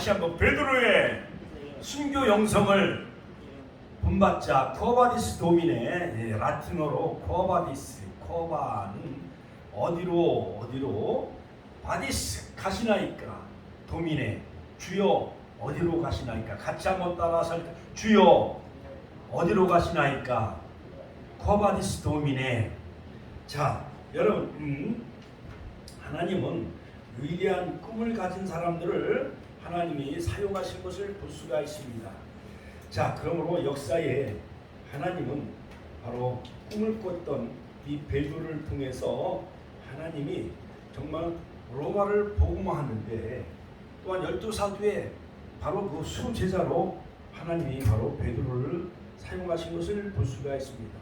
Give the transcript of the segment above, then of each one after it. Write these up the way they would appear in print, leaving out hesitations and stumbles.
다시 한번 베드로의 순교 영성을 본받자. 코바디스 도미네, 라틴어로 코바디스, 코바는 어디로 바디스 가시나이까, 도미네 주여 어디로 가시나이까. 같이 한번 따라서 할까? 주여 어디로 가시나이까, 코바디스 도미네. 자 여러분, 하나님은 위대한 꿈을 가진 사람들을 하나님이 사용하신 것을 볼 수가 있습니다. 자, 그러므로 역사에 하나님은 바로 꿈을 꿨던 이 베드로를 통해서 하나님이 정말 로마를 복음화하는데, 또한 12사도에 바로 그 수제자로 하나님이 바로 베드로를 사용하신 것을 볼 수가 있습니다.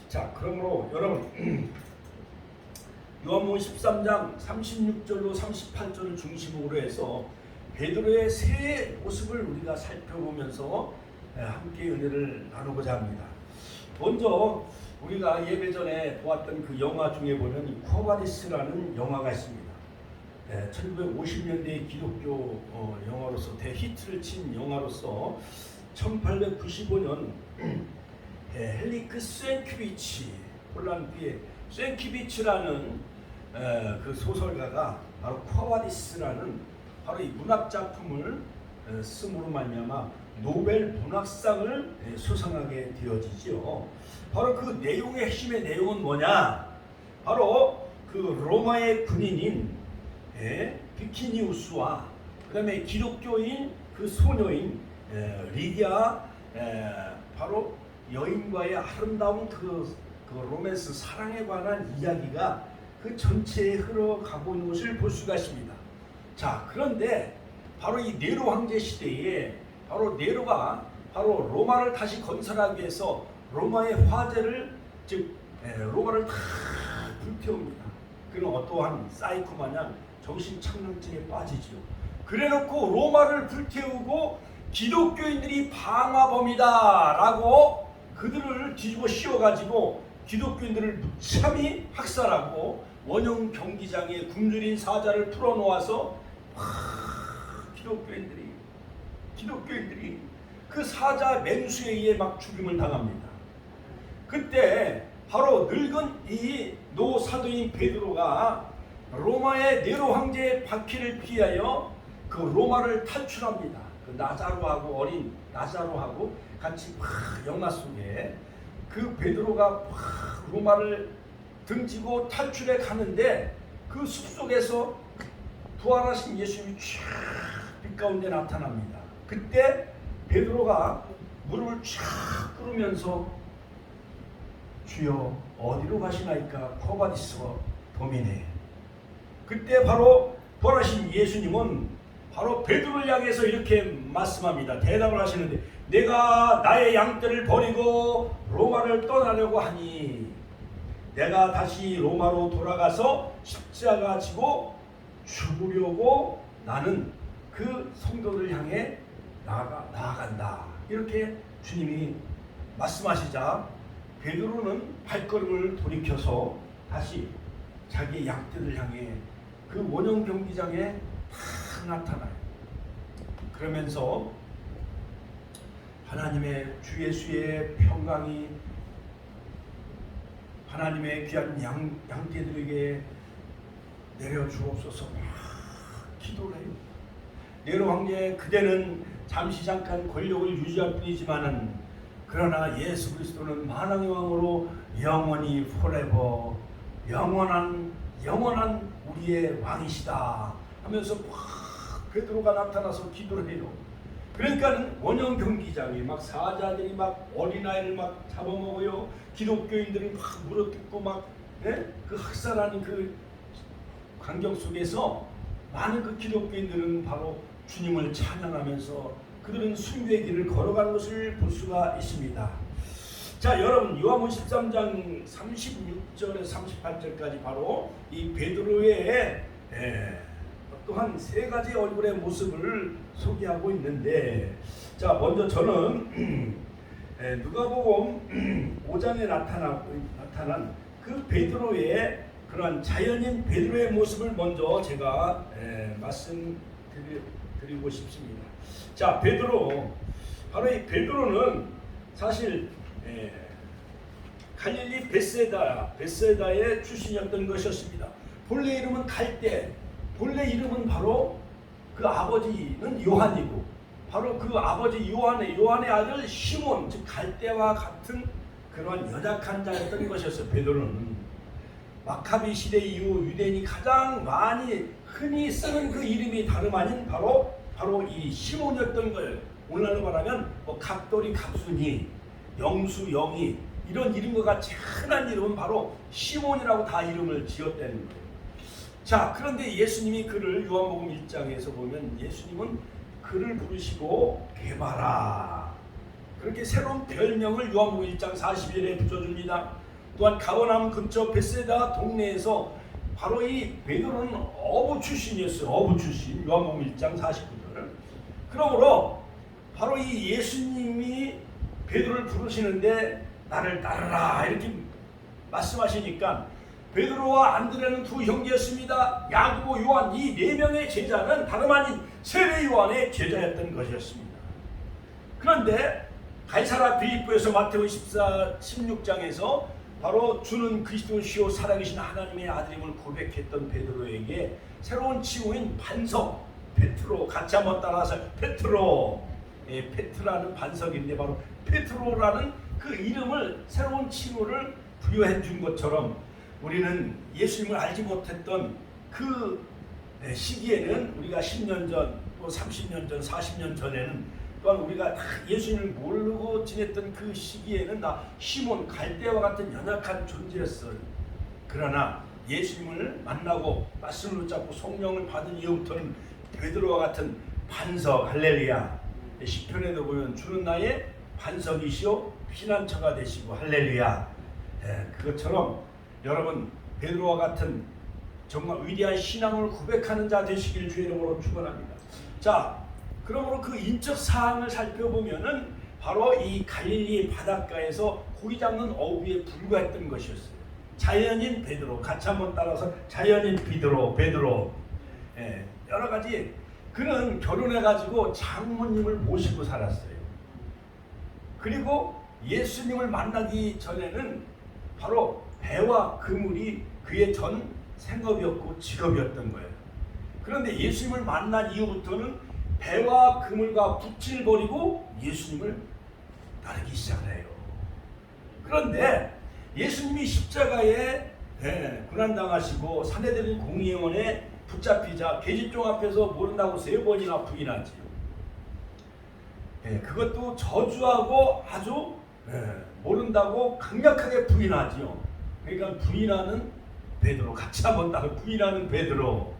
자, 그러므로 여러분, 요한복음 13장 36절로 38절을 중심으로 해서 베드로의 새 모습을 우리가 살펴보면서 함께 은혜를 나누고자 합니다. 먼저 우리가 예배 전에 보았던 그 영화 중에 보면 코바디스라는 영화가 있습니다. 1950년대의 기독교 영화로서 대히트를 친 영화로서 1895년 헬리크 쇤키비치, 폴란드의 쇤키비치라는 그 소설가가 바로 코바디스라는 바로 이 문학 작품을 쓰므로 말미암아 노벨 문학상을 수상하게 되어지죠. 바로 그 내용의 핵심의 내용은 뭐냐? 바로 그 로마의 군인인 비키니우스와 그다음에 기독교인 그 소녀인 리디아, 바로 여인과의 아름다운 그 로맨스, 사랑에 관한 이야기가 그 전체에 흘러가고 있는 것을 볼 수가 있습니다. 자, 그런데 바로 이 네로 황제 시대에 바로 네로가 바로 로마를 다시 건설하기 위해서 로마의 화제를, 즉 로마를 다 불태웁니다. 그는 어떠한 사이코 마냥 정신착량증에 빠지죠. 그래놓고 로마를 불태우고 기독교인들이 방화범이다 라고 그들을 뒤집어 씌워가지고 기독교인들을 무참히 학살하고 원형 경기장에 굶주린 사자를 풀어놓아서 기독교인들이 그 사자 맹수에 의해 막 죽임을 당합니다. 그때 바로 늙은 이 노 사도인 베드로가 로마의 네로 황제의 바퀴를 피하여 그 로마를 탈출합니다. 그 나자로하고, 어린 나자로하고 같이 영화 속에 그 베드로가 로마를 등지고 탈출해 가는데, 그 숲속에서 부활하신 예수님이 쫙 빛 가운데 나타납니다. 그때 베드로가 무릎을 쫙 꿇으면서 주여 어디로 가시나이까, 코바디스와 도미네. 그때 바로 부활하신 예수님은 바로 베드로를 향해서 이렇게 말씀합니다. 대답을 하시는데, 내가 나의 양떼를 버리고 로마를 떠나려고 하니 내가 다시 로마로 돌아가서 십자가 지고 죽으려고 나는 그 성도들 향해 나아간다. 이렇게 주님이 말씀하시자 베드로는 발걸음을 돌이켜서 다시 자기의 양떼들 향해 그 원형 경기장에 다 나타나요. 그러면서 하나님의 주 예수의 평강이 하나님의 귀한 양떼들에게 내려 주옵소서 막 기도를 해요. 네로 황제, 그대는 잠시 잠깐 권력을 유지할 뿐이지만은 그러나 예수 그리스도는 만왕의 왕으로 영원히 forever, 영원한 우리의 왕이시다 하면서 막 베드로가 나타나서 기도를 해요. 그러니까는 원형 경기장에 막 사자들이 막 어린아이를 막 잡아먹어요. 기독교인들을 막 물어뜯고 막 그 학살하는 그 광경 속에서 많은 그 기독교인들은 바로 주님을 찬양하면서 그들은 순교의 길을 걸어가는 것을 볼 수가 있습니다. 자, 여러분, 요한복음 13장 36절에서 38절까지 바로 이 베드로의 또한 세 가지 얼굴의 모습을 소개하고 있는데, 자, 먼저 저는 누가복음 5장에 나타난 그 베드로의 그러한 자연인 베드로의 모습을 먼저 제가 말씀드리고 드리고 싶습니다. 자, 베드로, 바로 이 베드로는 사실 갈릴리 베세다의 출신이었던 것이었습니다. 본래 이름은 갈대, 본래 이름은 바로 그 아버지는 요한이고, 바로 그 아버지 요한의 아들 시몬, 즉 갈대와 같은 그런 연약한 자였던 것이었어요. 베드로는 마카비 시대 이후 유대인이 가장 많이 흔히 쓰는 그 이름이 다름 아닌 바로 이 시몬이었던 걸, 오늘날로 말하면 뭐 갑돌이, 갑순이, 영수, 영이 이런 이름과 같이 흔한 이름은 바로 시몬이라고 다 이름을 지었다는 거예요. 자, 그런데 예수님이 그를 요한복음 1장에서 보면 예수님은 그를 부르시고 개바라, 그렇게 새로운 별명을 요한복음 1장 40절에 붙여줍니다. 또한 가버나움 근처 베세다 동네에서 바로 이 베드로는 어부 출신이었어요. 어부 출신. 요한복음 1장 49절. 그러므로 바로 이 예수님이 베드로를 부르시는데 나를 따르라 이렇게 말씀하시니까, 베드로와 안드레는 두 형제였습니다. 야고보, 요한 이 네 명의 제자는 다름 아닌 세례 요한의 제자였던 것이었습니다. 그런데 가이사랴 빌립보에서 마태복음 16장에서 바로 주는 그리스도시요 살아계신 하나님의 아들임을 고백했던 베드로에게 새로운 칭호인 반석 페트로, 같이 한번 따라서 페트로, 페트라는 반석인데 바로 페트로라는 그 이름을, 새로운 칭호를 부여해 준 것처럼 우리는 예수님을 알지 못했던 그 시기에는, 우리가 10년 전, 또 30년 전, 40년 전에는, 또한 우리가 예수님을 모르고 지냈던 그 시기에는 나 시몬, 갈대와 같은 연약한 존재였어요. 그러나 예수님을 만나고 말씀을 붙잡고 성령을 받은 이후부터는 베드로와 같은 반석, 할렐루야. 시편에도 보면 주는 나의 반석이시오 피난처가 되시고, 할렐루야. 그것처럼 여러분 베드로와 같은 정말 위대한 신앙을 고백하는 자 되시길 주의 이름으로 축원합니다. 자, 그러므로 그 인적 사항을 살펴보면은 바로 이 갈릴리 바닷가에서 고기 잡는 어부에 불과했던 것이었어요. 자연인 베드로, 같이 한번 따라서 자연인 베드로. 여러 가지, 그는 결혼해가지고 장모님을 모시고 살았어요. 그리고 예수님을 만나기 전에는 바로 배와 그물이 그의 전 생업이었고 직업이었던 거예요. 그런데 예수님을 만난 이후부터는 배와 그물과 붓을 버리고 예수님을 따르기 시작을 해요. 그런데 예수님이 십자가에 고난당하시고 산헤드린 공의원에 붙잡히자 계집종 앞에서 모른다고 3번이나 부인하지요. 그것도 저주하고 아주 모른다고 강력하게 부인하지요. 그러니까 부인하는 베드로, 같이 한번 따라 부인하는 베드로.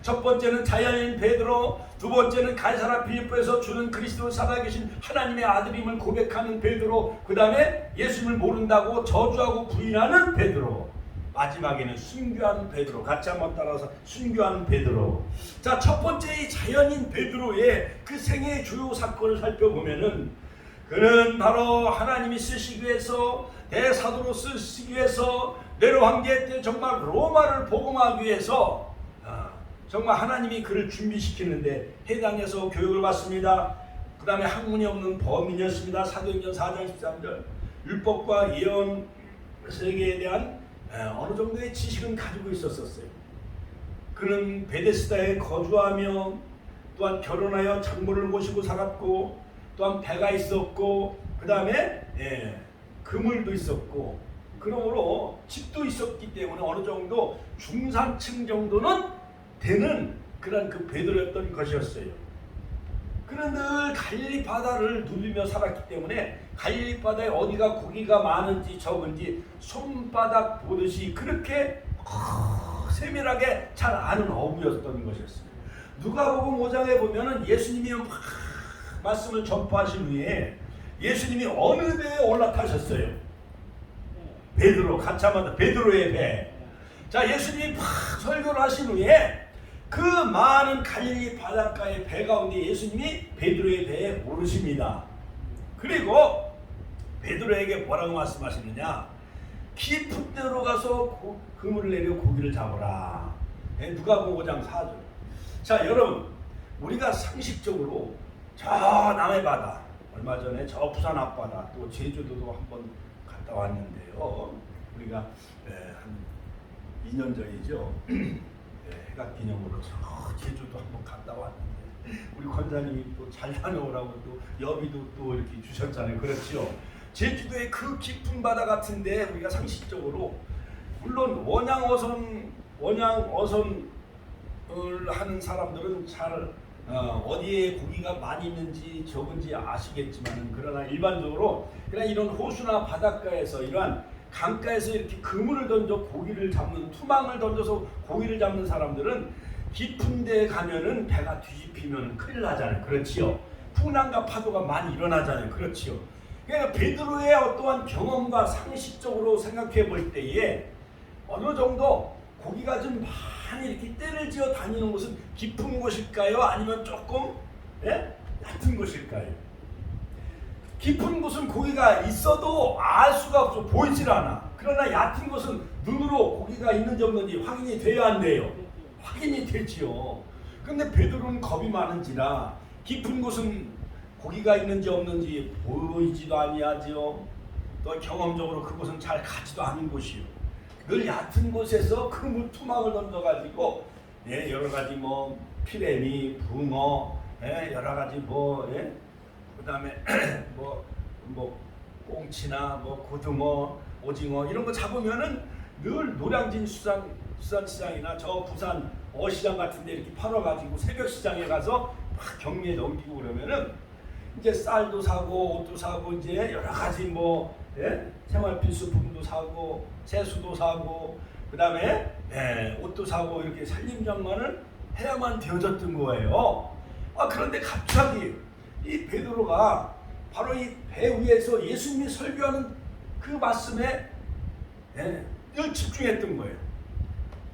첫 번째는 자연인 베드로, 두 번째는 가이사랴 빌립보에서 주는 그리스도 살아계신 하나님의 아들임을 고백하는 베드로, 그 다음에 예수님을 모른다고 저주하고 부인하는 베드로, 마지막에는 순교하는 베드로. 같이 한번 따라서 순교하는 베드로. 자, 첫 번째 이 자연인 베드로의 그 생애의 주요 사건을 살펴보면은, 그는 바로 하나님이 쓰시기 위해서, 대사도로 쓰시기 위해서, 네로 황제 때 정말 로마를 복음하기 위해서 정말 하나님이 그를 준비시키는데 해당해서 교육을 받습니다. 그 다음에 학문이 없는 범인이었습니다. 사도행전 4장 13절. 율법과 예언 세계에 대한 어느 정도의 지식은 가지고 있었어요. 그는 베데스다에 거주하며 또한 결혼하여 장모를 모시고 살았고, 또한 배가 있었고, 그 다음에 그물도 있었고, 그러므로 집도 있었기 때문에 어느 정도 중산층 정도는 되는 그런 그 베드로였던 것이었어요. 그는 늘 갈릴리 바다를 누비며 살았기 때문에 갈릴리 바다에 어디가 고기가 많은지 적은지 손바닥 보듯이 그렇게 세밀하게 잘 아는 어부였던 것이었어요. 누가복음 5장에 보면은 예수님이 막 말씀을 전파하신 후에 예수님이 어느 배에 올라타셨어요? 베드로, 같이 한번 베드로의 배. 자, 예수님이 막 설교를 하신 후에 그 많은 갈릴리 바닷가의 배 가운데 예수님이 베드로의 배에 오르십니다. 그리고 베드로에게 뭐라고 말씀하시느냐? 깊은 데로 가서 그물을 내려 고기를 잡으라. 누가복음 5장 4절. 자, 여러분, 우리가 상식적으로 저 남해 바다, 얼마 전에 저 부산 앞바다, 또 제주도도 한번 갔다 왔는데요. 우리가 한 2년 전이죠. 해각 기념으로 저 제주도 한번 갔다 왔는데 우리 권사님이 또 잘 다녀오라고 또 여비도 또 이렇게 주셨잖아요. 그렇죠. 제주도의 그 깊은 바다 같은데 우리가 상식적으로 물론 원양어선을 하는 사람들은 잘 어디에 고기가 많이 있는지 적은지 아시겠지만, 그러나 일반적으로 그냥 이런 호수나 바닷가에서 이러한 강가에서 이렇게 그물을 던져 고기를 잡는, 투망을 던져서 고기를 잡는 사람들은 깊은 데 가면은 배가 뒤집히면 큰일 나잖아요. 그렇지요. 풍랑과 파도가 많이 일어나잖아요. 그렇지요. 그러니까 베드로의 어떠한 경험과 상식적으로 생각해 볼 때에 어느 정도 고기가 좀 많이 이렇게 때를 지어 다니는 곳은 깊은 곳일까요? 아니면 조금 얕은 곳일까요? 깊은 곳은 고기가 있어도 알 수가 없어, 보이질 않아. 그러나 얕은 곳은 눈으로 고기가 있는지 없는지 확인이 돼야 한대요. 확인이 되지요. 근데 베드로는 겁이 많은지라 깊은 곳은 고기가 있는지 없는지 보이지도 아니하지요. 또 경험적으로 그곳은 잘 가지도 않은 곳이요. 늘 얕은 곳에서 그 투막을 던져가지고 여러 가지 뭐 피레미, 붕어, 여러 가지 그다음에 뭐 꽁치나 뭐 고등어, 오징어 이런 거 잡으면은 늘 노량진 수산시장이나 저 부산 어시장 같은 데 이렇게 팔아가지고 새벽 시장에 가서 막 경매에 넘기고 그러면은 이제 쌀도 사고 옷도 사고 이제 여러 가지 생활 필수품도 사고 채소도 사고 그다음에 옷도 사고 이렇게 살림장만을 해야만 되어졌던 거예요. 그런데 갑자기 이 베드로가 바로 이 배 위에서 예수님이 설교하는 그 말씀에 늘 집중했던 거예요.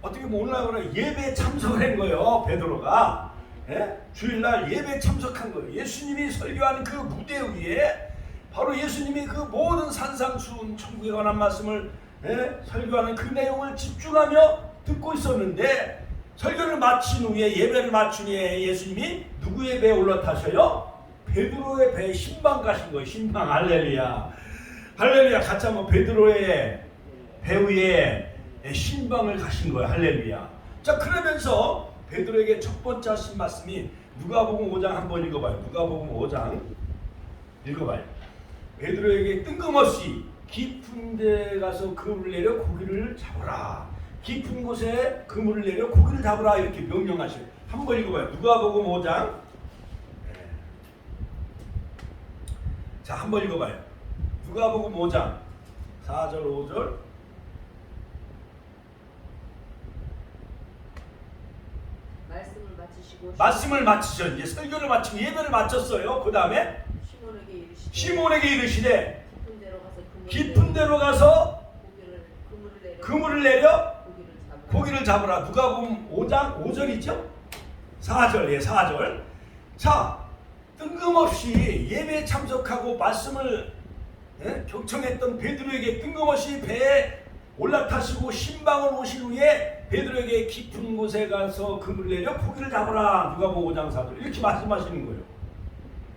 어떻게 보면 오늘날 예배에 참석한 거예요. 베드로가 주일날 예배에 참석한 거예요. 예수님이 설교하는 그 무대 위에 바로 예수님이 그 모든 산상수훈 천국에 관한 말씀을 설교하는 그 내용을 집중하며 듣고 있었는데, 설교를 마친 후에 예배를 마친 후에 예수님이 누구의 배에 올라타셔요? 베드로의 배에 신방 가신 거예요. 신방. 할렐루야. 할렐루야. 같이 한번 베드로의 배 위에 신방을 가신 거예요. 할렐루야. 자, 그러면서 베드로에게 첫 번째 하신 말씀이 누가복음 5장 한번 읽어봐요. 누가복음 5장 읽어봐요. 베드로에게 뜬금없이 깊은 데 가서 그물을 내려 고기를 잡으라. 깊은 곳에 그물을 내려 고기를 잡으라. 이렇게 명령하셔요. 한번 읽어봐요. 누가복음 5장. 자, 한번 읽어봐요. 누가복음 5장 4절 5절. 말씀을 마치셔. 이제 설교를 마치고 예배를 마쳤어요. 그 다음에 시몬에게 이르시되 깊은 데로 가서 그물을 내려 고기를 잡으라. 누가복음 5장 5절이죠? 4절. 4절. 자, 뜬금없이 예배에 참석하고 말씀을 경청했던 베드로에게 뜬금없이 배에 올라타시고 신방을 오신 후에 베드로에게 깊은 곳에 가서 그물을 내려 고기를 잡으라. 누가복음 5장 4절 이렇게 말씀하시는 거예요.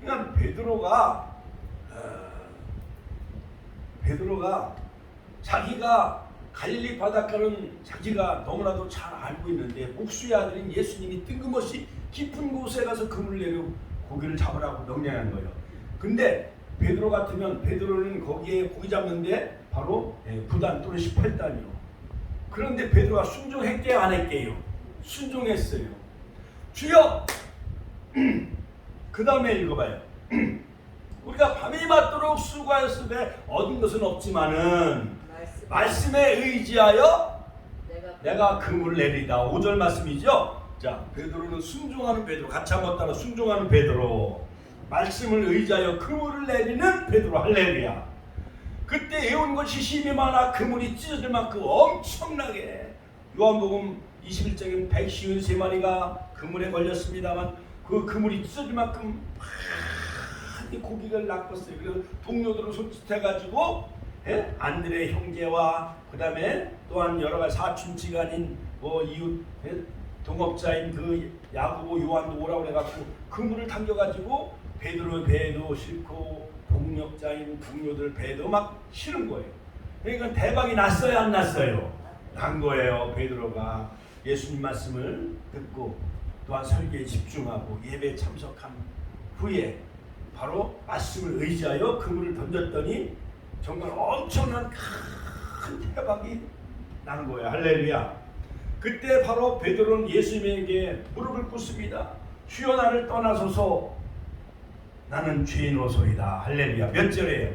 그러니까 베드로가 자기가 갈릴리 바닷가는 자기가 너무나도 잘 알고 있는데 목수의 아들인 예수님이 뜬금없이 깊은 곳에 가서 그물을 내려 고기를 잡으라고 명령한 거예요. 근데 베드로 같으면 베드로는 거기에 고기 잡는데 바로 9단 또는 18단이요. 그런데 베드로가 순종했게요, 안 했게요? 순종했어요. 주여! 그 다음에 읽어봐요. 우리가 밤이 맞도록 수고하였으되 얻은 것은 없지만은 말씀에 의지하여 내가 그물을 내리다. 5절 말씀이죠. 자, 베드로는 순종하는 베드로. 같이 한번 따라 순종하는 베드로. 말씀을 의지하여 그물을 내리는 베드로. 할렐루야. 그때 애운 것이 힘이 많아 그물이 찢어질 만큼 엄청나게, 요한복음 21장에 153마리가 그물에 걸렸습니다만 그 그물이 찢어질 만큼 많이 고기를 낚았어요. 그래서 동료들을 손짓해가지고 안드레 형제와 그 다음에 또한 여러 가지 사촌지간인 이웃 동업자인 그 야고보 요한도 오라고 그래갖고 그물을 당겨가지고 베드로의 배에도 싣고 동력자인 동료들 배에도 막 실은 거예요. 그러니까 대박이 났어요, 안 났어요? 난 거예요. 베드로가 예수님 말씀을 듣고 또한 설교에 집중하고 예배에 참석한 후에 바로 말씀을 의지하여 그물을 던졌더니 정말 엄청난 큰 대박이 난 거예요. 할렐루야. 그때 바로 베드로는 예수님에게 무릎을 꿇습니다. 주여 나를 떠나소서 나는 죄인으로소이다. 할렐루야. 몇 절이에요?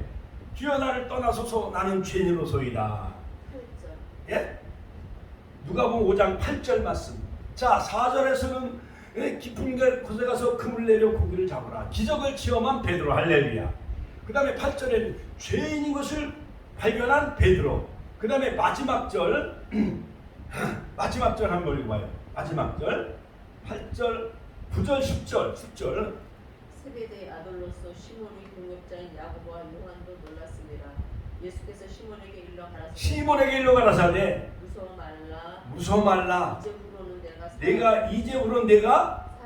주여 나를 떠나소서 나는 죄인으로소이다. 8절. 예? 누가복음 5장 8절 말씀. 자, 4절에서는 깊은 곳에 가서 그물 내려 고기를 잡으라. 기적을 체험한 베드로. 할렐루야. 그 다음에 8절에는 죄인인 것을 발견한 베드로. 그 다음에 마지막 절 마지막 절 한번 읽어봐요. 마지막 절 8절 9절 10절 세베대의 아들로서 시몬의 동역자인 야고보와 요한도 놀랐습니다. 예수께서 시몬에게 일러 가라사대 무서워 말라 이제부로 내가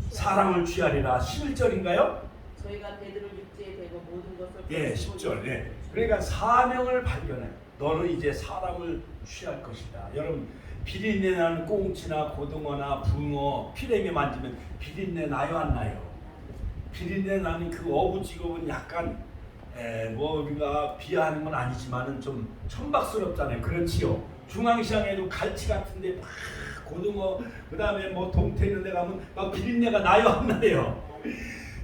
사람을 취하리라. 11절인가요? 저희가 베드로 육지에 대고 모든 것을 예, 10절. 예. 그러니까 사명을 발견해. 너는 이제 사람을 취할 것이다. 여러분 비린내 나는 꽁치나 고등어나 붕어 피레미 만지면 비린내 나요, 안 나요? 비린내 나는 그 어부 직업은 약간 뭐 우리가 비하하는 건 아니지만은 좀 천박스럽잖아요. 그렇지요. 중앙시장에도 갈치 같은데 막 고등어 그다음에 뭐 동태 있는 데 가면 막 비린내가 나요, 안 나요?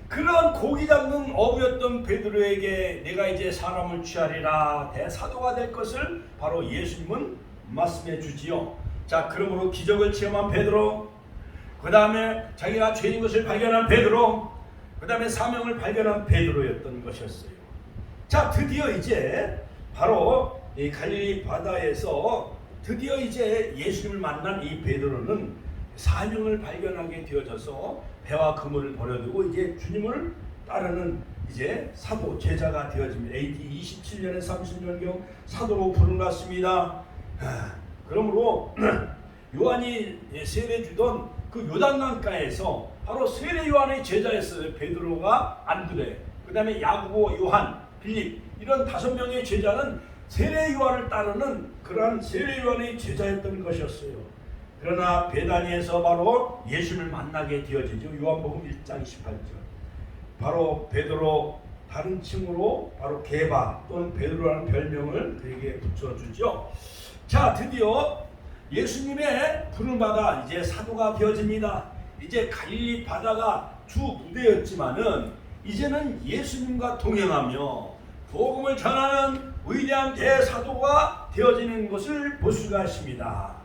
그런 고기 잡는 어부였던 베드로에게 내가 이제 사람을 취하리라 대사도가 될 것을 바로 예수님은 말씀해 주지요. 자, 그러므로 기적을 체험한 베드로, 그 다음에 자기가 죄인 것을 발견한 베드로, 그 다음에 사명을 발견한 베드로였던 것이었어요. 자, 드디어 이제 바로 이 갈릴리 바다에서 드디어 이제 예수님을 만난 이 베드로는 사명을 발견하게 되어져서 배와 그물을 버려두고 이제 주님을 따르는 이제 사도 제자가 되어집니다. AD 27년에 30년경 사도로 부름받습니다. 그러므로 요한이 세례 주던 그 요단강가에서 바로 세례 요한의 제자였어요. 베드로가 안드레, 그 다음에 야고보, 요한, 빌립 이런 5명의 제자는 세례 요한을 따르는 그러한 세례 요한의 제자였던 것이었어요. 그러나 베다니에서 바로 예수님을 만나게 되어지죠. 요한복음 1장 18절. 바로 베드로 다른 칭으로 바로 게바 또는 베드로라는 별명을 그에게 붙여주죠. 자, 드디어 예수님의 부름받아 이제 사도가 되어집니다. 이제 갈릴리 바다가 주 무대였지만은 이제는 예수님과 동행하며 복음을 전하는 위대한 대사도가 되어지는 것을 볼 수가 있습니다.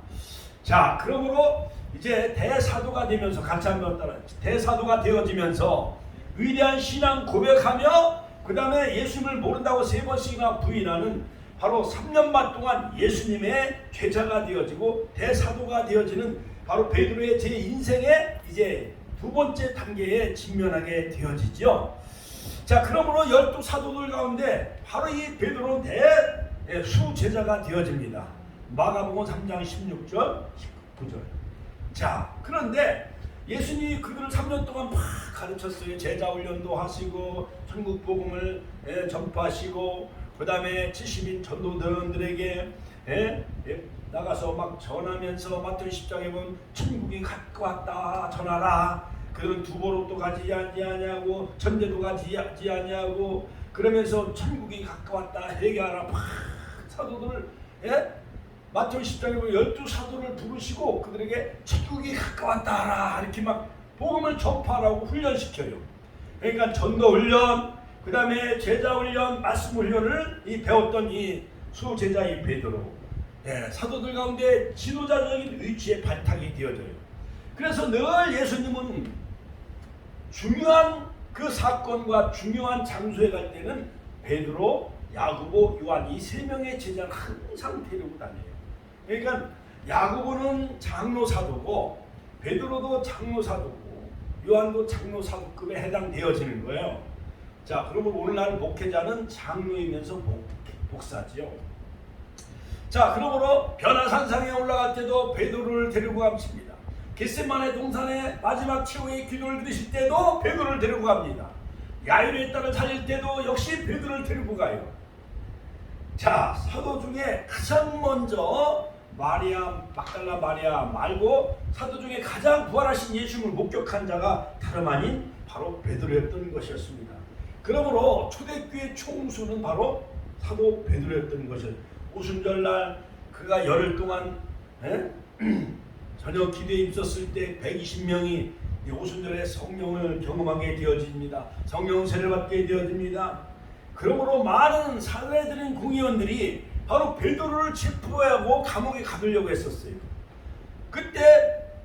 자, 그러므로 이제 대사도가 되면서 같이 한번 따라 대사도가 되어지면서 위대한 신앙 고백하며 그 다음에 예수님을 모른다고 3번씩이나 부인하는 바로 3년반 동안 예수님의 제자가 되어지고 대사도가 되어지는 바로 베드로의 제 인생의 이제 2번째 단계에 직면하게 되어지죠. 자, 그러므로 12사도들 가운데 바로 이 베드로는 대수제자가 되어집니다. 마가복음 3장 16절 19절. 자, 그런데 예수님이 그들을 3년 동안 막 가르쳤어요. 제자 훈련도 하시고 천국 복음을 전파하시고 그 다음에 70인 전도대원들에게 나가서 막 전하면서 마태복음 10장에 보면 천국이 가까웠다 전하라. 그들은 두보로도 가지 아니하냐고 천대도 가지 아니하고 그러면서 천국이 가까웠다 얘기하라. 막 사도들을 마태복음 10장에 보면 12사도를 부르시고 그들에게 천국이 가까웠다 하라 이렇게 막 복음을 전파하라고 훈련시켜요. 그러니까 전도훈련 그 다음에 제자훈련 말씀훈련을 배웠던 이 수제자인 베드로 사도들 가운데 지도자적인 위치에 발탁이 되어져요. 그래서 늘 예수님은 중요한 그 사건과 중요한 장소에 갈 때는 베드로, 야고보, 요한 이 3명의 제자를 항상 데리고 다녀요. 그러니까 야고보는 장로사도고 베드로도 장로사도고 요한도 장로사도급에 해당되어지는 거예요. 자, 그러면 오늘날 목회자는 장로이면서 목사지요. 자, 그러므로 변화산상에 올라갈 때도 베드로를 데리고 갑니다. 겟세마네 동산에 마지막 최후의 기도를 드리실 때도 베드로를 데리고 갑니다. 야이로의 딸을 살릴 때도 역시 베드로를 데리고 가요. 자, 사도 중에 가장 먼저 마리아, 막달라 마리아 말고 사도 중에 가장 부활하신 예수님을 목격한 자가 다름 아닌 바로 베드로였던 것이었습니다. 그러므로 초대교회 총수는 바로 사도 베드로였던 것이었어요. 오순절날 그가 열흘 동안 저녁 기도에 있었을 때 120명이 오순절에 성령을 경험하게 되어집니다. 성령 세례를 받게 되어집니다. 그러므로 많은 사례들인 공의원들이 바로 베드로를 체포하고 감옥에 가두려고 했었어요. 그때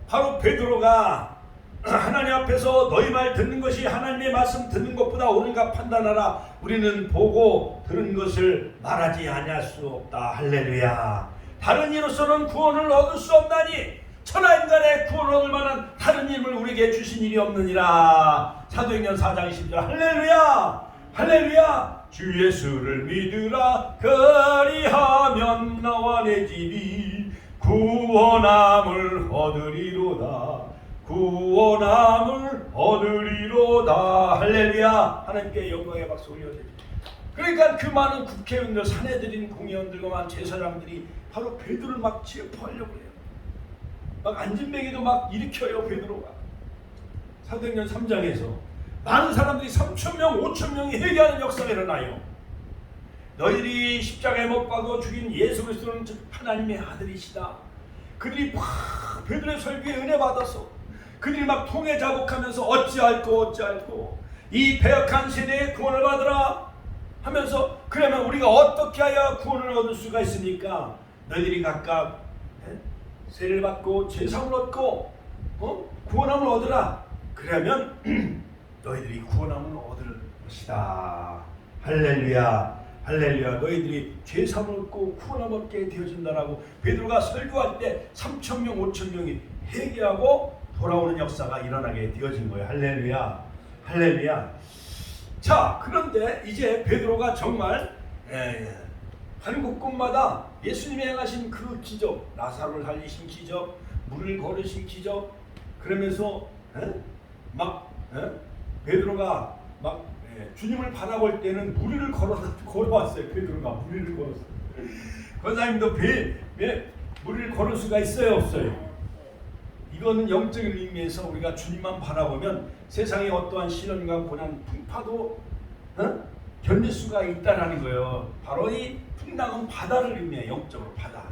바로 베드로가 하나님 앞에서 너희 말 듣는 것이 하나님의 말씀 듣는 것보다 옳은가 판단하라. 우리는 보고 들은 것을 말하지 아니할 수 없다. 할렐루야. 다른 이로서는 구원을 얻을 수 없나니 천하인간의 구원을 얻을 만한 다른 힘을 우리에게 주신 일이 없느니라. 사도행전 4장 10절. 할렐루야. 할렐루야. 주 예수를 믿으라. 그리하면 나와 내 집이 구원함을 얻으리로다. 구원함을 얻으리로다. 할렐루야. 하나님께 영광의 박수 올려드립니다. 그러니까 그 많은 국회의원들, 사내들인 공의원들과 많은 제사장들이 바로 베드로를 막 체포하려고 해요. 막 안진뱅이도 막 일으켜요. 베드로가 사도행전 3장에서 많은 사람들이 3,000명, 5,000명이 회개하는 역사가 일어나요. 너희들이 십자가에 못 박아 죽인 예수 그리스도는 하나님의 아들이시다. 그들이 막 베드로의 설교에 은혜 받아서 그들이 막 통해 자복하면서 어찌할꼬 이 패역한 세대에 구원을 받으라 하면서, 그러면 우리가 어떻게 하여 구원을 얻을 수가 있습니까? 너희들이 각각 세례를 받고 제사를 얻고 구원함을 얻으라. 그러면 너희들이 구원함을 얻을 것이다. 할렐루야. 할렐루야. 너희들이 죄사함을 얻고 구원함을 얻게 되어진다라고 베드로가 설교할 때 3,000명 5,000명이 회개하고 돌아오는 역사가 일어나게 되어진 거예요. 할렐루야. 할렐루야. 자, 그런데 이제 베드로가 정말 가는 곳곳마다 예수님이 행하신 그 기적, 나사로를 살리신 기적, 물을 걸으신 기적, 그러면서 베드로가 막 주님을 바라볼 때는 무리를 걸어왔어요. 베드로가 무리를 걸었어요. 권사님도 무리를 걸을 수가 있어요, 없어요? 이거는 영적인 의미에서 우리가 주님만 바라보면 세상의 어떠한 시련과 고난, 풍파도 견딜 수가 있다라는 거예요. 바로 이 풍랑은 바다를 의미해요. 영적으로 바다.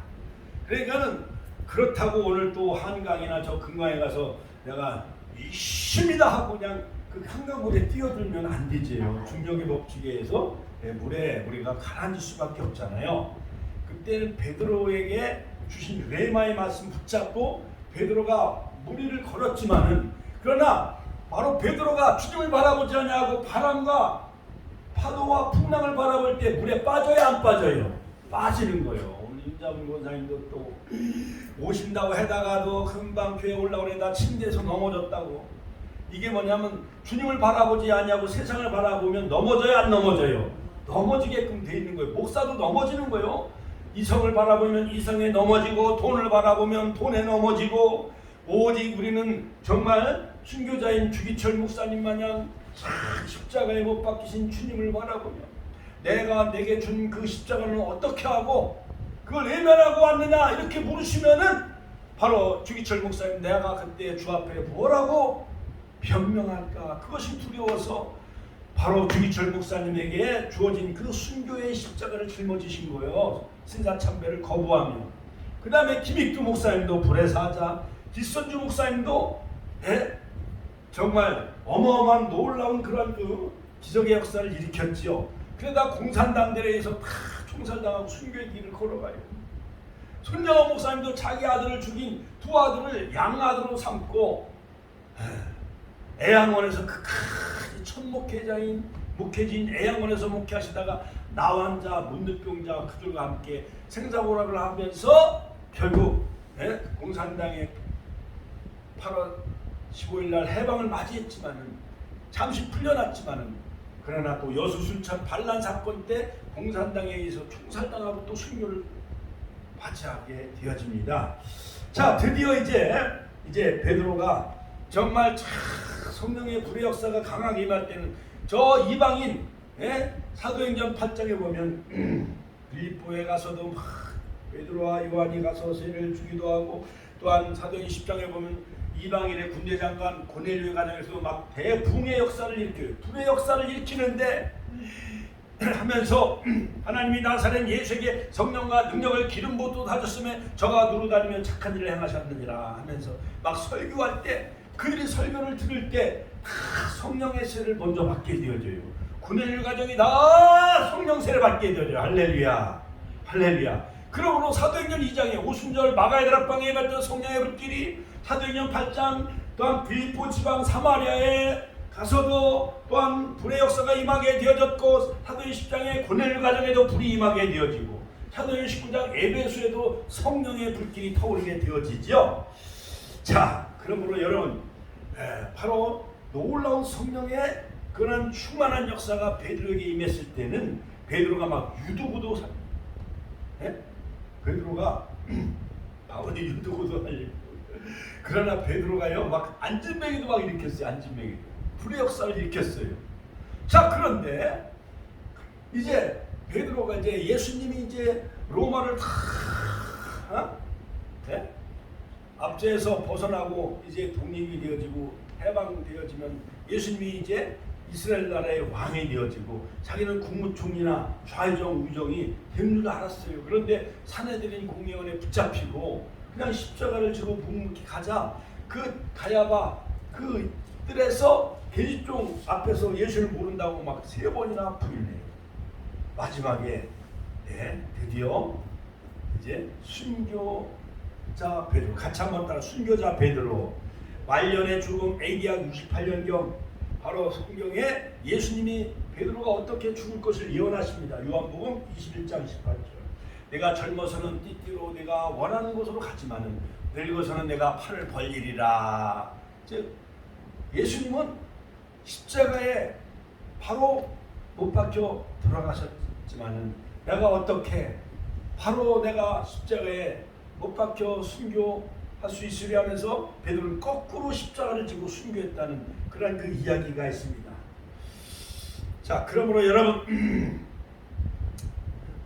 그러니까는 그렇다고 오늘 또 한강이나 저 금강에 가서 내가 이십니다 하고 그냥 그 한강물에 뛰어들면 안 되지요. 중력의 법칙에 의해서 물에 우리가 가라앉을 수밖에 없잖아요. 그때는 베드로에게 주신 레마의 말씀 붙잡고 베드로가 무리를 걸었지만은, 그러나 바로 베드로가 주님을 바라보지 않냐고 바람과 파도와 풍랑을 바라볼 때 물에 빠져요, 안 빠져요? 빠지는 거예요. 오늘 임자분 권사님도 또 오신다고 해다가도 금방 교회 올라오려다 침대에서 넘어졌다고. 이게 뭐냐면 주님을 바라보지 않냐고 세상을 바라보면 넘어져요, 안 넘어져요? 넘어지게끔 돼 있는 거예요. 목사도 넘어지는 거예요. 이성을 바라보면 이성에 넘어지고, 돈을 바라보면 돈에 넘어지고, 오직 우리는 정말 순교자인 주기철 목사님 마냥 십자가에 못 박히신 주님을 바라보며 내가 내게 준 그 십자가는 어떻게 하고 그걸 외면하고 왔느냐 이렇게 물으시면은 바로 주기철 목사님, 내가 그때 주 앞에 뭐라고 변명할까, 그것이 두려워서 바로 주기철 목사님에게 주어진 그 순교의 십자가를 짊어지신 거예요. 신사참배를 거부하며. 그 다음에 김익두 목사님도 불의 사자, 뒷선주 목사님도 정말 어마어마한 놀라운 그런 그 기적의 역사를 일으켰지요. 그러다 공산당들에서 다 총살당하고 순교의 길을 걸어가요. 손정호 목사님도 자기 아들을 죽인 두 아들을 양아들로 삼고 애양원에서 끝까지 첫 목회자인 애양원에서 목회하시다가 나환자, 문득병자 그들과 함께 생사고락을 하면서 결국 공산당의 8월 15일 날 해방을 맞이했지만은 잠시 풀려났지만은, 그러나 또 여수순천 반란 사건 때 공산당에 의해서 총살당하고 또 순교를 맞이하게 되어집니다. 자, 드디어 이제 이제 베드로가 정말 성령의 불의 역사가 강하게 임할 때는 저 이방인 사도행전 8장에 보면 빌립보에 가서도 막 베드로와 요한이 가서 세례를 주기도 하고, 또한 사도행전 10장에 보면 이방인의 군대 장관 고넬료의 가정에서 막 대붕의 역사를 일으켜요. 불의 역사를 일으키는데 하면서 하나님이 나사렛 예수에게 성령과 능력을 기름 부어 하셨음에 저가 두루다니며 착한 일을 행하셨느니라 하면서 막 설교할 때, 그들이 설교를 들을 때 성령의 세를 먼저 받게 되어져요. 고넬료 가정이 다 성령 세를 받게 되어져요. 할렐루야, 할렐루야. 그러므로 사도행전 2장에 오순절 마가의 다락방에 임했던 성령의 불길이 사도행전 8장, 또한 빌립보 지방 사마리아에 가서도 또한 불의 역사가 임하게 되어졌고, 사도행전 10장에 고넬료 가정에도 불이 임하게 되어지고, 사도행전 19장 에베소에도 성령의 불길이 타오르게 되어지죠. 자, 그러므로 여러분, 바로 놀라운 성령의 그런 충만한 역사가 베드로에게 임했을 때는 베드로가 막 유도구도 베드로가 바울이 유도구도 하려고, 그러나 베드로가요 막 안진뱅이도 막 일으켰어요. 안진뱅이도 불의 역사를 일으켰어요. 자, 그런데 이제 베드로가 이제 예수님이 이제 로마를 다 압제에서 벗어나고 이제 독립이 되어지고 해방되어지면 예수님이 이제 이스라엘 나라의 왕이 되어지고 자기는 국무총리나 좌의정 우정이 된 줄 알았어요. 그런데 사내들인 공회원에 붙잡히고 그냥 십자가를 지고 묵묵히 가자, 그 가야바 그 뜰에서 계집종 앞에서 예수를 모른다고 막 3번이나 부인해요. 마지막에 드디어 이제 순교자 베드로, 같이 한번 따라 순교자 베드로, 말년의 죽음 AD약 68년경 바로 성경에 예수님이 베드로가 어떻게 죽을 것을 예언하십니다. 요한복음 21장 18절. 내가 젊어서는 띠띠로 내가 원하는 곳으로 가지만은 늙어서는 내가 팔을 벌리리라. 즉 예수님은 십자가에 바로 못 박혀 돌아가셨지만은 내가 어떻게 바로 내가 십자가에 못 박혀 순교할 수 있으려 하면서 베드로는 거꾸로 십자가를 지고 순교했다는 그런 그 이야기가 있습니다. 자, 그러므로 여러분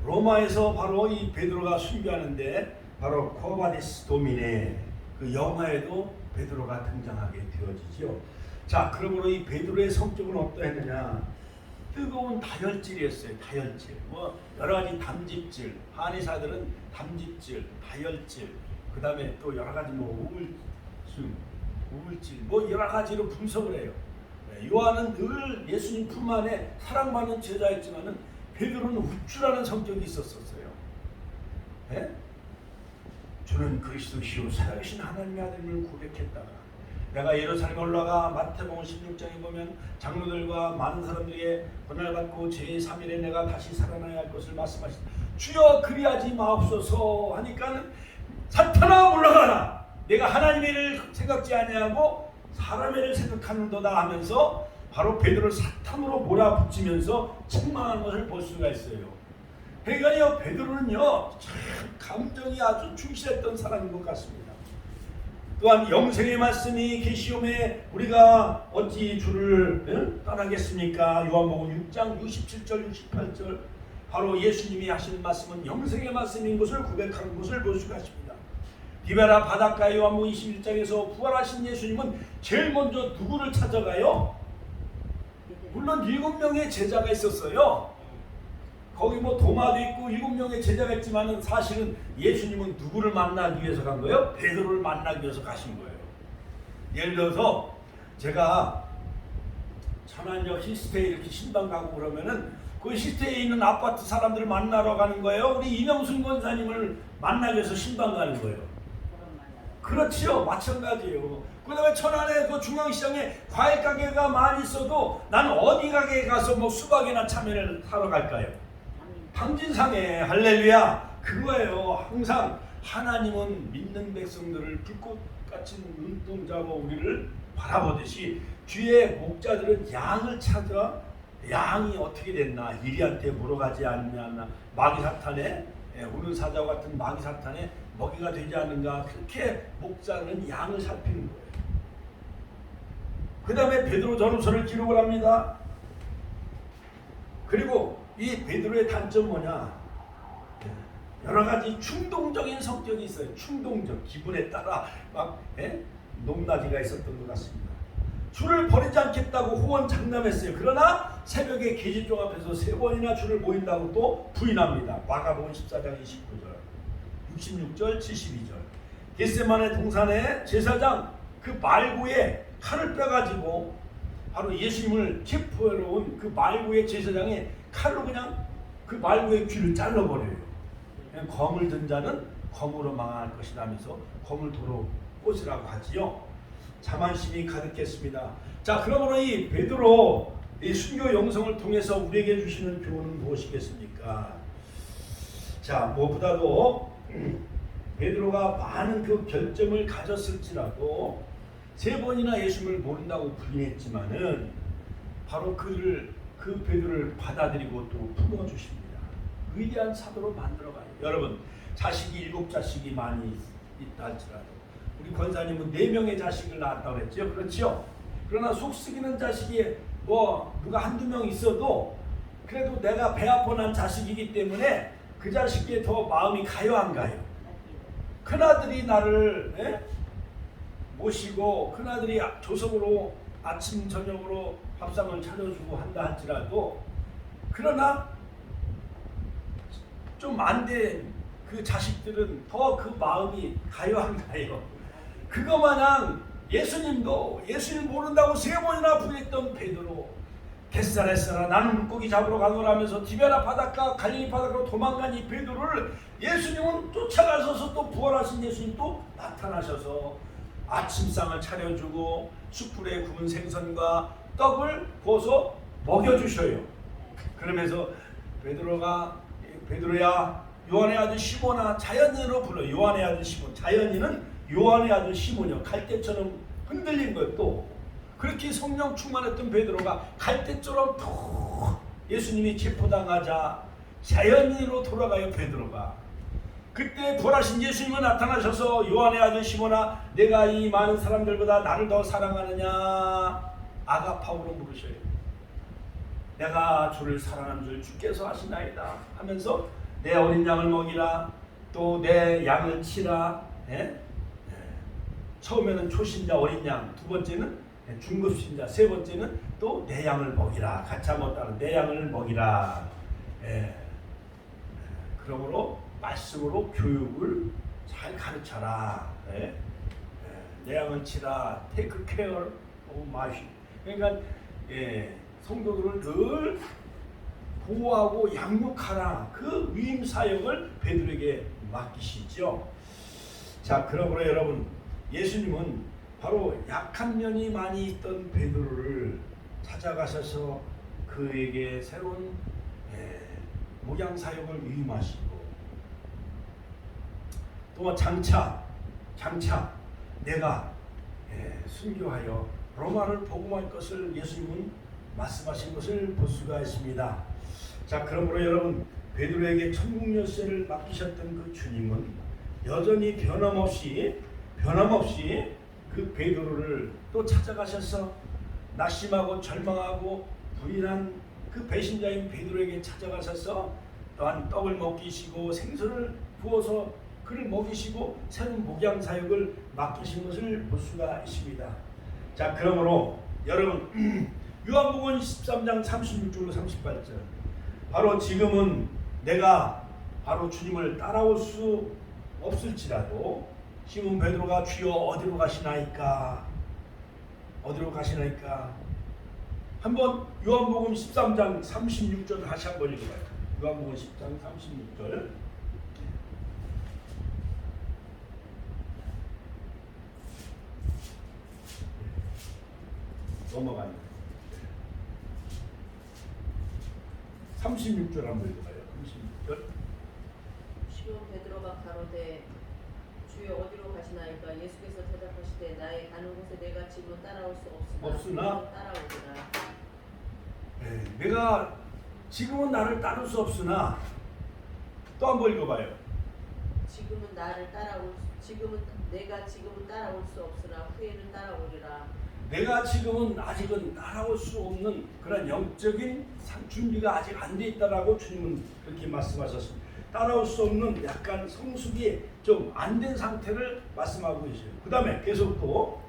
로마에서 바로 이 베드로가 순교하는데 바로 코바디스 도미네 그 영화에도 베드로가 등장하게 되어지죠. 자, 그러므로 이 베드로의 성격은 어떠했느냐? 뜨거운 다혈질이었어요. 다혈질. 뭐 여러 가지 담즙질, 한의사들은 담즙질, 다혈질, 그 다음에 또 여러 가지 뭐 우울질, 뭐 여러 가지로 분석을 해요. 요한은 늘 예수님 품 안에 사랑받는 제자였지만은 베드로는 우쭐하는 성격이 있었어요. 저는 그리스도시요 살아계신 하나님의 아들임을 고백했다가 내가 예루살렘에 올라가 마태복음 16장에 보면 장로들과 많은 사람들에게 고난을 받고 제3일에 내가 다시 살아나야 할 것을 말씀하시다. 주여 그리하지 마옵소서 하니까는 사탄아 물러가라. 내가 하나님의 일을 생각지 아니하고 사람의 일을 생각하는도다 하면서 바로 베드로를 사탄으로 몰아붙이면서 책망하는 것을 볼 수가 있어요. 그러니까요, 베드로는요 참 감정이 아주 충실했던 사람인 것 같습니다. 또한 영생의 말씀이 계시오매 우리가 어찌 주를 떠나겠습니까? 요한복음 6장 67절 68절 바로 예수님이 하신 말씀은 영생의 말씀인 것을 고백하는 것을 볼 수가 있습니다. 디베라 바닷가 요한복음 21장에서 부활하신 예수님은 제일 먼저 누구를 찾아가요? 물론 7명의 제자가 있었어요. 거기 뭐 도마도 있고 7명의 제자가 있지만은 사실은 예수님은 누구를 만나기 위해서 간 거예요? 베드로를 만나기 위해서 가신 거예요. 예를 들어서 제가 천안역 힐스테이 이렇게 신방 가고 그러면은 그 힐스테이에 있는 아파트 사람들을 만나러 가는 거예요. 우리 이명순 권사님을 만나기 위해서 신방 가는 거예요. 그렇지요. 마찬가지예요. 그 다음에 천안에 그 중앙시장에 과일 가게가 많이 있어도 나는 어디 가게에 가서 뭐 수박이나 참외를 사러 갈까요? 당진상에. 할렐루야. 그거예요. 항상 하나님은 믿는 백성들을 불꽃같이 눈동자로 우리를 바라보듯이 뒤에 목자들은 양을 찾아 양이 어떻게 됐나 이리한테 물어가지 않냐 마귀사탄에 우는 사자와 같은 마귀사탄에 먹이가 되지 않는가. 그렇게 목자는 양을 살피는 거예요. 그 다음에 베드로 전후서를 기록을 합니다. 그리고 이 베드로의 단점 뭐냐? 여러 가지 충동적인 성격이 있어요. 충동적, 기분에 따라 막 높낮이가 있었던 것 같습니다. 주를 버리지 않겠다고 호언장담했어요. 그러나 새벽에 계집종 앞에서 3번이나 주를 모인다고 또 부인합니다. 마가복음 14장 29절, 66절, 72절. 겟세마네 동산에 제사장 그 말구에 칼을 빼가지고 바로 예수님을 체포하러 온 그 말구의 제사장이 칼로 그냥 그 말구의 귀를 잘라버려요. 그냥 검을 든 자는 검으로 망할 것이라면서 검을 도로 꽂으라고 하지요. 자만심이 가득했습니다. 자, 그러므로 이 베드로 이 순교 영성을 통해서 우리에게 주시는 교훈은 무엇이겠습니까? 자, 무엇보다도 베드로가 많은 그 결점을 가졌을지라도 3번이나 예수님을 모른다고 부인했지만은 바로 그 베드로를 받아들이고 또 품어주십니다. 위대한 사도로 만들어가요. 여러분, 자식이 7자식이 많이 있다 할지라도 우리 권사님은 4명의 자식을 낳았다고 그랬죠. 그렇죠? 그러나 속쓰기는 자식이 뭐 누가 한두 명 있어도 그래도 내가 배 아파 난 자식이기 때문에 그 자식에 더 마음이 가요 안 가요? 큰아들이 나를 모시고 큰아들이 조석으로 아침 저녁으로 밥상을 차려주고 한다 할지라도 그러나 좀 안 된 그 자식들은 더 그 마음이 가요 안 가요? 그거 마냥 예수님도 예수님 모른다고 3번이나 부인했던 베드로, 겟사렛으라 나는 물고기 잡으러 가노라면서 디베라 바닷가 갈릴리 바닷가로 도망간 이 베드로를 예수님은 쫓아가셔서 또 부활하신 예수님 또 나타나셔서 아침상을 차려주고 숯불에 구운 생선과 떡을 구워서 먹여주셔요. 그러면서 베드로야 요한의 아들 시몬아, 자연인으로 불러. 요한의 아들 시몬, 자연인은 요한의 아들 시몬이요. 갈대처럼 흔들린 것도 그렇게 성령 충만했던 베드로가 갈대처럼 푹 예수님이 체포당하자 자연인으로 돌아가요. 베드로가 그때 부활하신 예수님은 나타나셔서 요한의 아들 시몬아, 내가 이 많은 사람들보다 나를 더 사랑하느냐? 아가파오로 물으셔요. 내가 주를 사랑하는 줄 주께서 아시나이다 하면서 내 어린 양을 먹이라, 또 내 양을 치라. 처음에는 초신자 어린 양, 두 번째는 중급신자, 세 번째는 또 내 양을 먹이라. 같이 한번 따라 내 양을 먹이라. 그러므로 말씀으로 교육을 잘 가르쳐라. 내 양을 치라. Take care of my sheep. 그러니까 성도들을 늘 보호하고 양육하라. 그 위임 사역을 베드로에게 맡기시죠. 자, 그러므로 여러분, 예수님은 바로 약한 면이 많이 있던 베드로를 찾아가셔서 그에게 새로운 목양 사역을 위임하시고, 또 장차 내가 순교하여 로마를 복음할 것을 예수님은 말씀하신 것을 볼 수가 있습니다. 자, 그러므로 여러분, 베드로에게 천국 열쇠를 맡기셨던 그 주님은 여전히 변함없이 그 베드로를 또 찾아가셔서 낙심하고 절망하고 부인한 그 배신자인 베드로에게 찾아가셔서 또한 떡을 먹이시고 생선을 구워서 그를 먹이시고 새로운 목양 사역을 맡기신 것을 볼 수가 있습니다. 자, 그러므로 여러분, 요한복음 13장 36절로 38절, 바로 지금은 내가 바로 주님을 따라올 수 없을지라도 시몬 베드로가 주여 어디로 가시나이까? 한번 요한복음 13장 36절 다시 한번 읽어봐요. 요한복음 10장 36절. 넘어가요. 36절 한번 읽어봐요. 36절. 시몬 베드로가 가로되 주여 어디로 가시나이까? 예수께서 대답하시되 나의 가는 곳에 내가 지금 따라올 수 없으나 따라오리라. 내가 지금은 나를 따를 수 없으나, 또 한번 읽어봐요. 내가 지금은 따라올 수 없으나 후에는 따라오리라. 내가 지금은 아직은 따라올 수 없는 그런 영적인 준비가 아직 안 돼 있다라고 주님은 그렇게 말씀하셨습니다. 따라올 수 없는 약간 성숙이 좀 안 된 상태를 말씀하고 계세요. 그 다음에 계속 또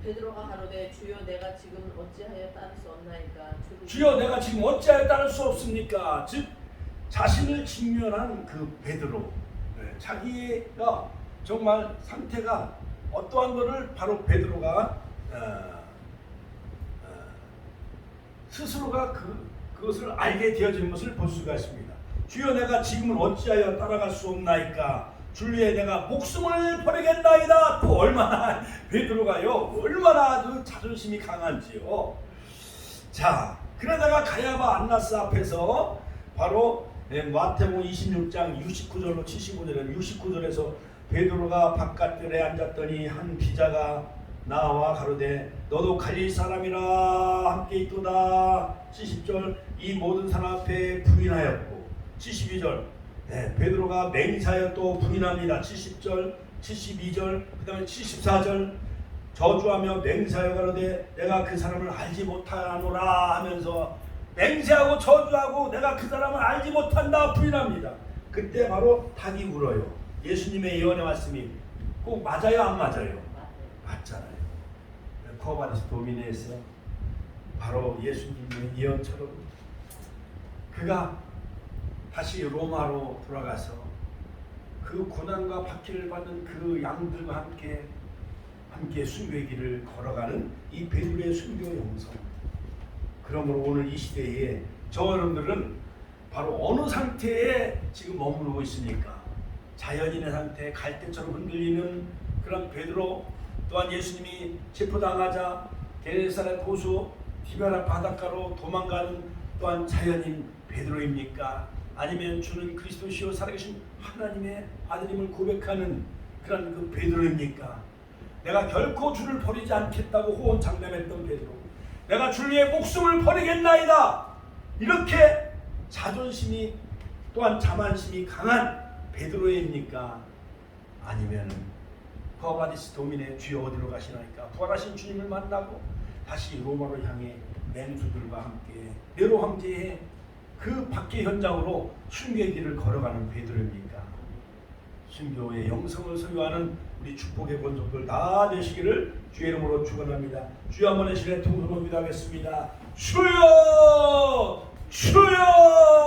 베드로가 가로되 주여 내가 지금 어찌하여 따를 수 없나이까. 주여 내가 지금 어찌하여 따를 수 없습니까? 즉 자신을 직면한 그 베드로, 자기가 정말 상태가 어떠한 것을 바로 베드로가 스스로가 그것을 알게 되어지는 것을 볼 수가 있습니다. 주여 내가 지금은 어찌하여 따라갈 수 없나이까. 주 위에 내가 목숨을 버리겠나이다. 또 얼마나 베드로가요 얼마나 그 자존심이 강한지요. 자, 그러다가 가야바 안나스 앞에서 바로 마태복음 26장 69절로 75절에 69절에서 베드로가 바깥들에 앉았더니 한 기자가 나와 가로되 너도 갈릴 사람이라 함께 있도다. 70절 이 모든 사람 앞에 부인하였고 72절 베드로가 맹세하여 또 부인합니다. 70절 72절 그 다음에 74절 저주하며 맹세하여 가로되 내가 그 사람을 알지 못하노라 하면서 맹세하고 저주하고 내가 그 사람을 알지 못한다 부인합니다. 그때 바로 닭이 울어요. 예수님의 예언의 말씀이 꼭 맞아요 안 맞아요? 맞잖아요. 코바디스 도미네에서 바로 예수님의 예언처럼 그가 다시 로마로 돌아가서 그 고난과 박해를 받는 그 양들과 함께 순교의 길을 걸어가는 이 베드로의 순교 영성. 그러므로 오늘 이 시대에 저 여러분들은 바로 어느 상태에 지금 머무르고 있습니까? 자연인의 상태, 갈대처럼 흔들리는 그런 베드로, 또한 예수님이 체포당하자 게네사렛 호수 티베라 바닷가로 도망가는 또한 자연인 베드로입니까? 아니면 주는 그리스도시요 살아계신 하나님의 아들임을 고백하는 그런 그 베드로입니까? 내가 결코 주를 버리지 않겠다고 호언장담했던 베드로, 내가 주 위에 목숨을 버리겠나이다 이렇게 자존심이 또한 자만심이 강한 베드로입니까? 아니면 코바디스 도민의 주여 어디로 가시나이까? 부활하신 주님을 만나고 다시 로마로 향해 맹수들과 함께 네로 황제의 그 박해 현장으로 순교의 길을 걸어가는 베드로입니까? 순교의 영성을 소유하는 우리 축복의 권속들 다 되시기를 주의 이름으로 축원합니다. 주여 한번 내시내 통성을 기도하겠습니다. 주여 주여